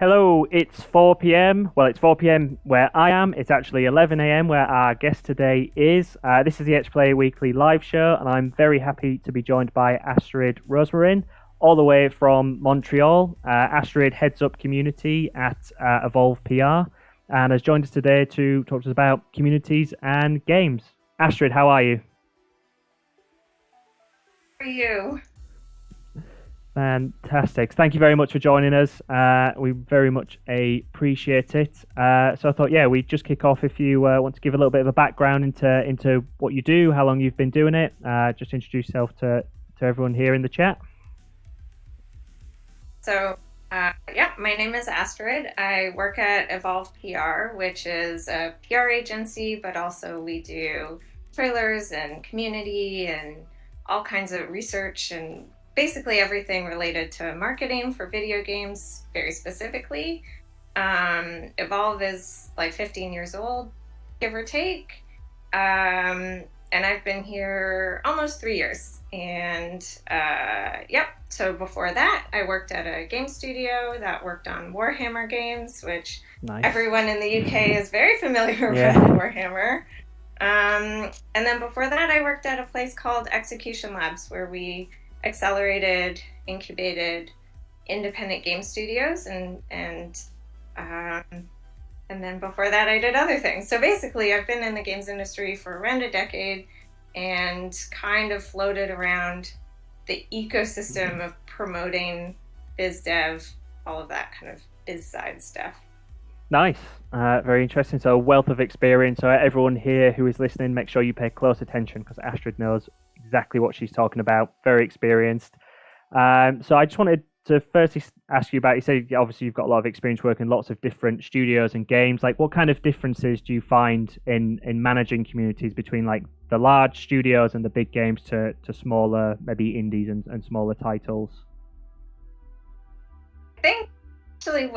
Hello, it's 4 p.m. Well, it's 4 p.m. where I am. It's actually 11 a.m. where our guest today is. This is the X Play Weekly live show, and I'm very happy to be joined by Astrid Rosemarin, all the way from Montreal. Astrid heads up community at Evolve PR and has joined us today to talk to us about communities and games. Astrid, how are you? For you. Fantastic. Thank you very much for joining us. We very much appreciate it. So I thought, yeah, we'd just kick off if you want to give a little bit of a background into what you do, how long you've been doing it. Just introduce yourself to everyone here in the chat. So, my name is Astrid. I work at Evolve PR, which is a PR agency, but also we do trailers and community and all kinds of research and basically everything related to marketing for video games, very specifically. Evolve is like 15 years old, give or take. And I've been here almost 3 years. And so before that, I worked at a game studio that worked on Warhammer games, which Nice. everyone in the UK is very familiar with Yeah. Warhammer. And then before that, I worked at a place called Execution Labs, where we accelerated, incubated independent game studios, and then before that, I did other things. So basically, I've been in the games industry for around a decade and kind of floated around the ecosystem of promoting biz dev, all of that kind of biz side stuff. Nice. Very interesting. So, a wealth of experience. So, everyone here who is listening, make sure you pay close attention because Astrid knows exactly what she's talking about. Very experienced. So, I just wanted to firstly ask you about, you say obviously you've got a lot of experience working in lots of different studios and games. Like, what kind of differences do you find in managing communities between like the large studios and the big games to smaller, maybe indies and smaller titles? I think actually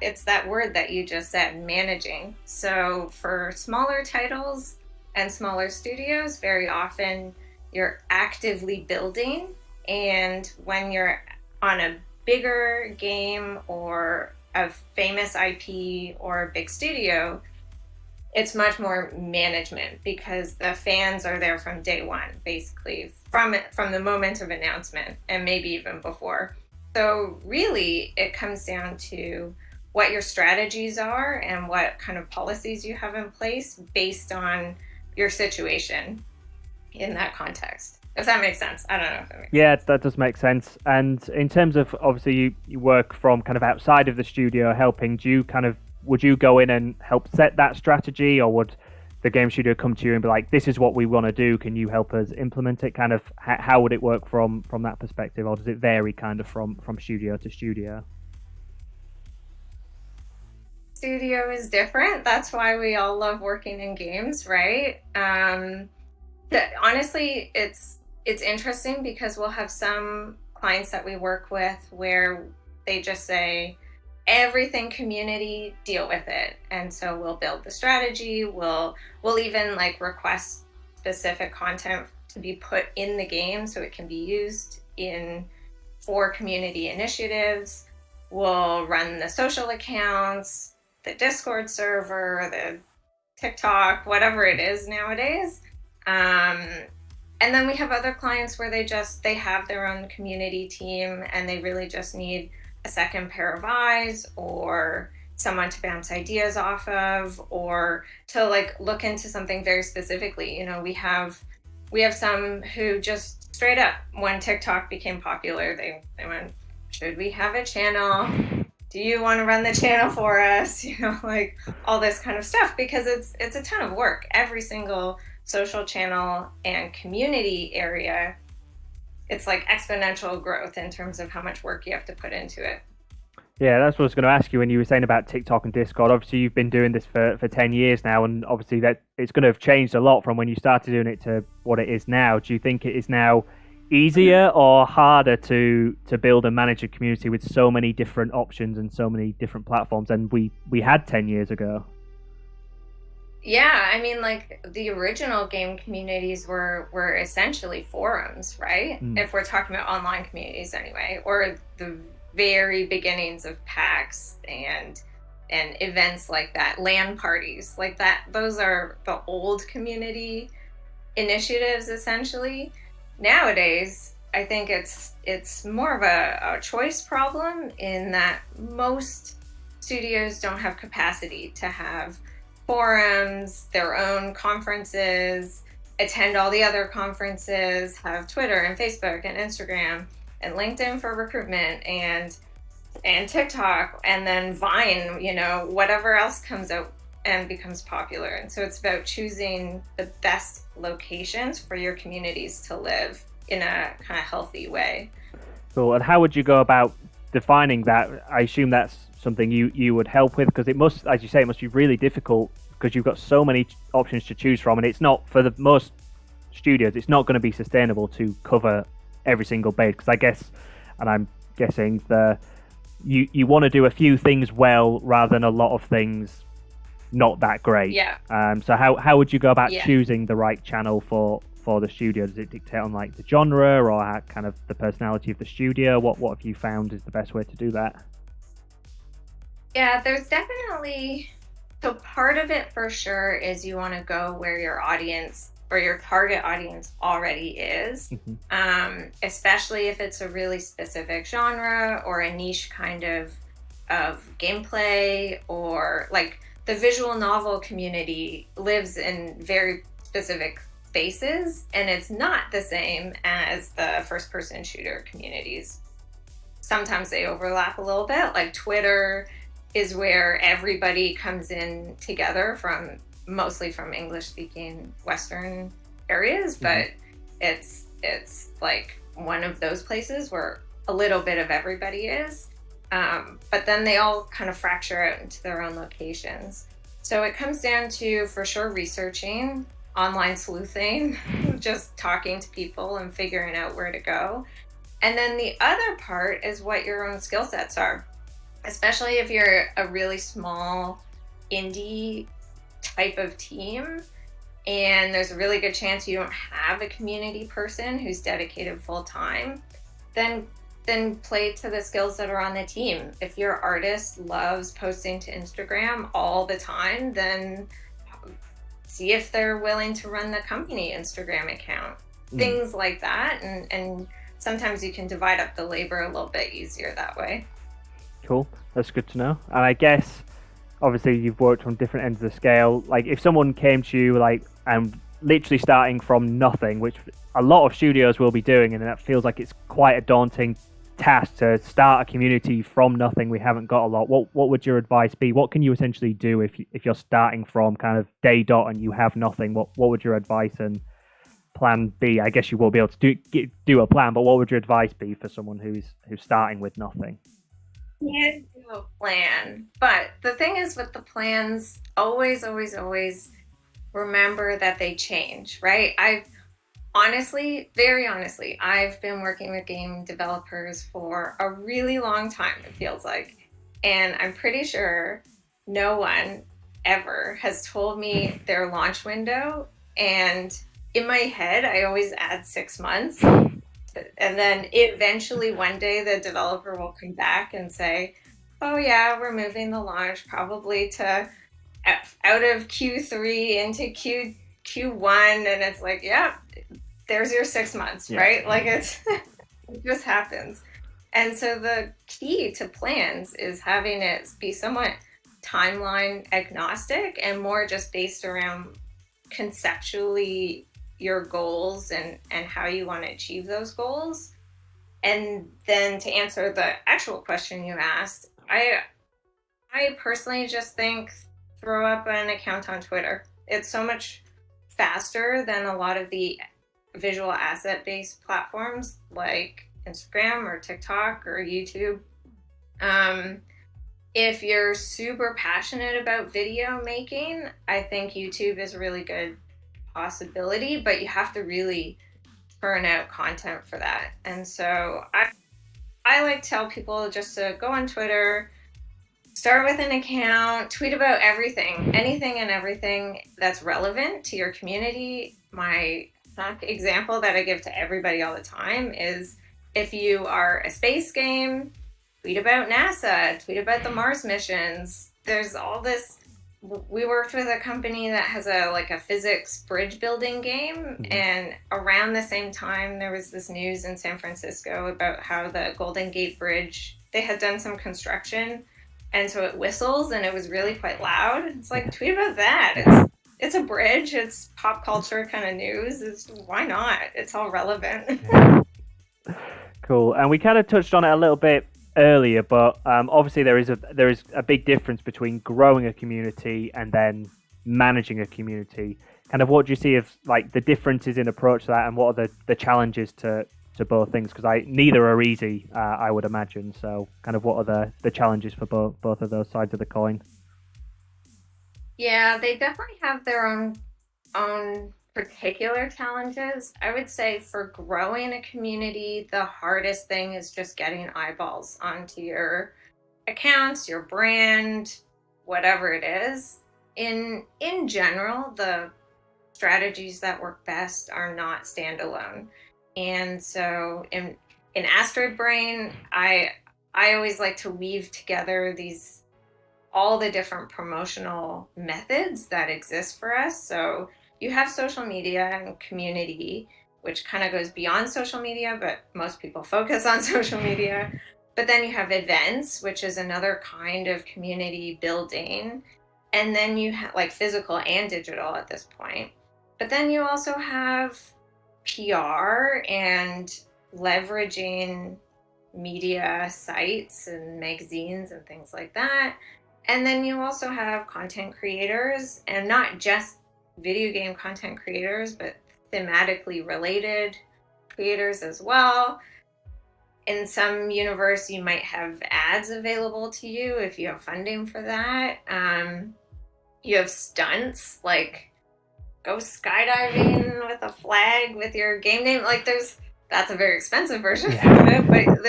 it's that word that you just said, managing. So for smaller titles and smaller studios, very often you're actively building, and when you're on a bigger game or a famous IP or a big studio, it's much more management because the fans are there from day one, basically from the moment of announcement and maybe even before. So really, it comes down to what your strategies are and what kind of policies you have in place based on your situation in that context. If that makes sense. I don't know if that makes Yeah, sense. that does make sense. And in terms of obviously you work from kind of outside of the studio helping, do you kind of would you go in and help set that strategy, or would the game studio come to you and be like, this is what we want to do, can you help us implement it? Kind of how would it work from that perspective, or does it vary kind of from studio to studio? Studio is different. That's why we all love working in games, right? Honestly, it's interesting because we'll have some clients that we work with where they just say everything community, deal with it, and so we'll build the strategy. We'll even like request specific content to be put in the game so it can be used in for community initiatives. We'll run the social accounts, the Discord server, the TikTok, whatever it is nowadays. Um, and then we have other clients where they have their own community team and they really just need a second pair of eyes or someone to bounce ideas off of or to like look into something very specifically. We have some who just straight up, when TikTok became popular, they went, should we have a channel? Do you want to run the channel for us? Like all this kind of stuff, because it's a ton of work. Every single social channel and community area, it's like exponential growth in terms of how much work you have to put into it. Yeah, that's what I was going to ask you when you were saying about TikTok and Discord. Obviously, you've been doing this for 10 years now, and obviously that it's going to have changed a lot from when you started doing it to what it is now. Do you think it is now easier or harder to build and manage a community with so many different options and so many different platforms than we had 10 years ago? Yeah, I mean, like the original game communities were essentially forums, right? Mm. If we're talking about online communities anyway, or the very beginnings of PAX and events like that, LAN parties like that. Those are the old community initiatives essentially. Nowadays, I think it's more of a choice problem in that most studios don't have capacity to have forums, their own conferences, attend all the other conferences, have Twitter and Facebook and Instagram and LinkedIn for recruitment and TikTok and then Vine, whatever else comes out and becomes popular. And so it's about choosing the best locations for your communities to live in a kind of healthy way. Cool. And how would you go about defining that? I assume that's something you would help with, because it must, as you say, it must be really difficult because you've got so many options to choose from, and it's not, for the most studios, it's not going to be sustainable to cover every single base, because I guess, and I'm guessing, you want to do a few things well rather than a lot of things not that great. Yeah. So how would you go about choosing the right channel for the studio? Does it dictate on like the genre or how, kind of the personality of the studio? What have you found is the best way to do that? Yeah, there's definitely, so part of it for sure is you want to go where your audience or your target audience already is, especially if it's a really specific genre or a niche kind of gameplay, or like the visual novel community lives in very specific spaces, and it's not the same as the first person shooter communities. Sometimes they overlap a little bit, like Twitter is where everybody comes in together mostly from English speaking Western areas, but it's like one of those places where a little bit of everybody is. But then they all kind of fracture out into their own locations. So it comes down to, for sure, researching, online sleuthing, just talking to people and figuring out where to go. And then the other part is what your own skill sets are, especially if you're a really small indie type of team and there's a really good chance you don't have a community person who's dedicated full time, then play to the skills that are on the team. If your artist loves posting to Instagram all the time, then see if they're willing to run the company Instagram account. Things like that. And sometimes you can divide up the labor a little bit easier that way. Cool. That's good to know. And I guess, obviously, you've worked on different ends of the scale. Like, if someone came to you, like, and literally starting from nothing, which a lot of studios will be doing, and that feels like it's quite a daunting task to start a community from nothing. We haven't got a lot. What would your advice be? What can you essentially do if you're starting from kind of day dot and you have nothing? What would your advice and plan be? I guess you won't be able to do a plan, but what would your advice be for someone who's starting with nothing? Can't do a plan, but the thing is with the plans, always remember that they change, right? Very honestly, I've been working with game developers for a really long time, it feels like. And I'm pretty sure no one ever has told me their launch window. And in my head, I always add 6 months. And then eventually one day the developer will come back and say, oh yeah, we're moving the launch probably to out of Q3 into Q1. And it's like, yeah, there's your 6 months, right? Like it just happens. And so the key to plans is having it be somewhat timeline agnostic and more just based around conceptually your goals and how you want to achieve those goals. And then to answer the actual question you asked, I personally just think throw up an account on Twitter. It's so much faster than a lot of the visual asset based platforms like Instagram or TikTok or YouTube. If you're super passionate about video making, I think YouTube is a really good possibility, but you have to really turn out content for that. And so I like to tell people just to go on Twitter, start with an account, tweet about anything and everything that's relevant to your community. My example that I give to everybody all the time is if you are a space game, tweet about NASA, tweet about the Mars missions. There's all this. We worked with a company that has a physics bridge building game, and around the same time there was this news in San Francisco about how the Golden Gate Bridge, they had done some construction, and so it whistles and it was really quite loud. It's like, tweet about that. It's a bridge, it's pop culture kind of news. Why not? It's all relevant. Cool. And we kind of touched on it a little bit earlier, but obviously there is a big difference between growing a community and then managing a community. Kind of what do you see of like the differences in approach to that, and what are the challenges to both things? Because neither are easy, I would imagine. So kind of what are the challenges for both of those sides of the coin? Yeah, they definitely have their own particular challenges. I would say for growing a community, the hardest thing is just getting eyeballs onto your accounts, your brand, whatever it is. In general, the strategies that work best are not standalone. And so in Astrid Brain, I always like to weave together all the different promotional methods that exist for us. So you have social media and community, which kind of goes beyond social media, but most people focus on social media. But then you have events, which is another kind of community building. And then you have like physical and digital at this point. But then you also have PR and leveraging media sites and magazines and things like that. And then you also have content creators, and not just video game content creators, but thematically related creators as well. In some universe, you might have ads available to you if you have funding for that. You have stunts, like go skydiving with a flag with your game name. Like that's a very expensive version of it, but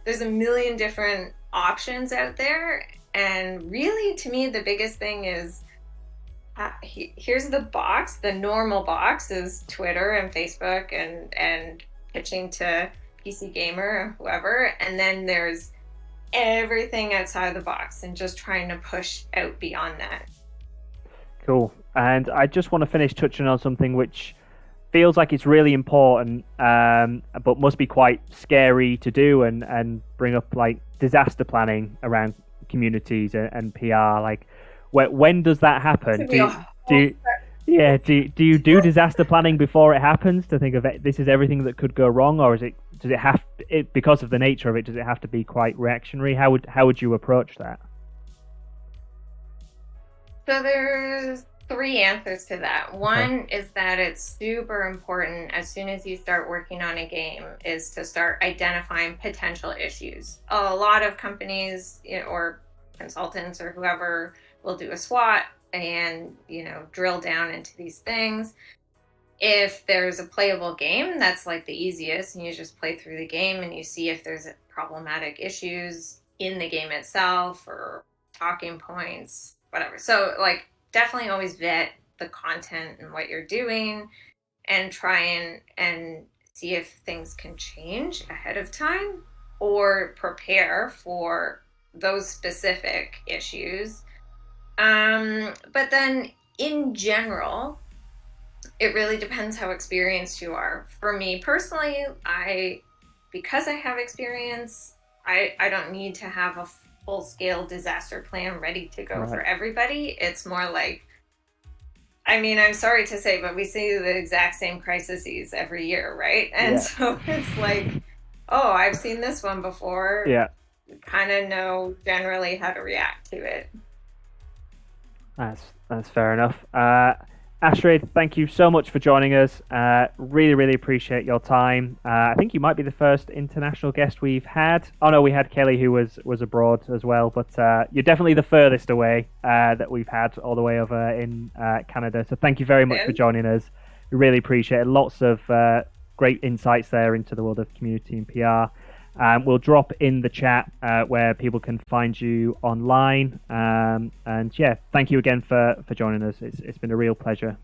there's a million different options out there. And really, to me, the biggest thing is here's the box. The normal box is Twitter and Facebook and pitching to PC Gamer or whoever. And then there's everything outside the box and just trying to push out beyond that. Cool. And I just want to finish touching on something which feels like it's really important, but must be quite scary to do, and bring up like disaster planning around communities and PR. Like, when does that happen? Do you do disaster planning before it happens to think of it, this is everything that could go wrong, or does it have because of the nature of it, does it have to be quite reactionary? How would you approach that? So there's 3 answers to that. One is that it's super important as soon as you start working on a game is to start identifying potential issues. A lot of companies or consultants or whoever will do a SWOT and drill down into these things. If there's a playable game, that's like the easiest, and you just play through the game and you see if there's problematic issues in the game itself or talking points, whatever. So like definitely always vet the content and what you're doing and try and see if things can change ahead of time or prepare for those specific issues. But then in general, it really depends how experienced you are. For me personally, because I have experience, I don't need to have a full-scale disaster plan ready to go for everybody. It's more like, I'm sorry to say, but we see the exact same crises every year, right? And so it's like, oh, I've seen this one before. Yeah. Kind of know generally how to react to it. That's fair enough. Astrid, thank you so much for joining us. Really, really appreciate your time. I think you might be the first international guest we've had. Oh no, we had Kelly, who was abroad as well, but you're definitely the furthest away that we've had, all the way over in Canada. So thank you very much for joining us. We really appreciate it. Lots of great insights there into the world of community and PR. We'll drop in the chat where people can find you online. And yeah, thank you again for joining us. It's been a real pleasure.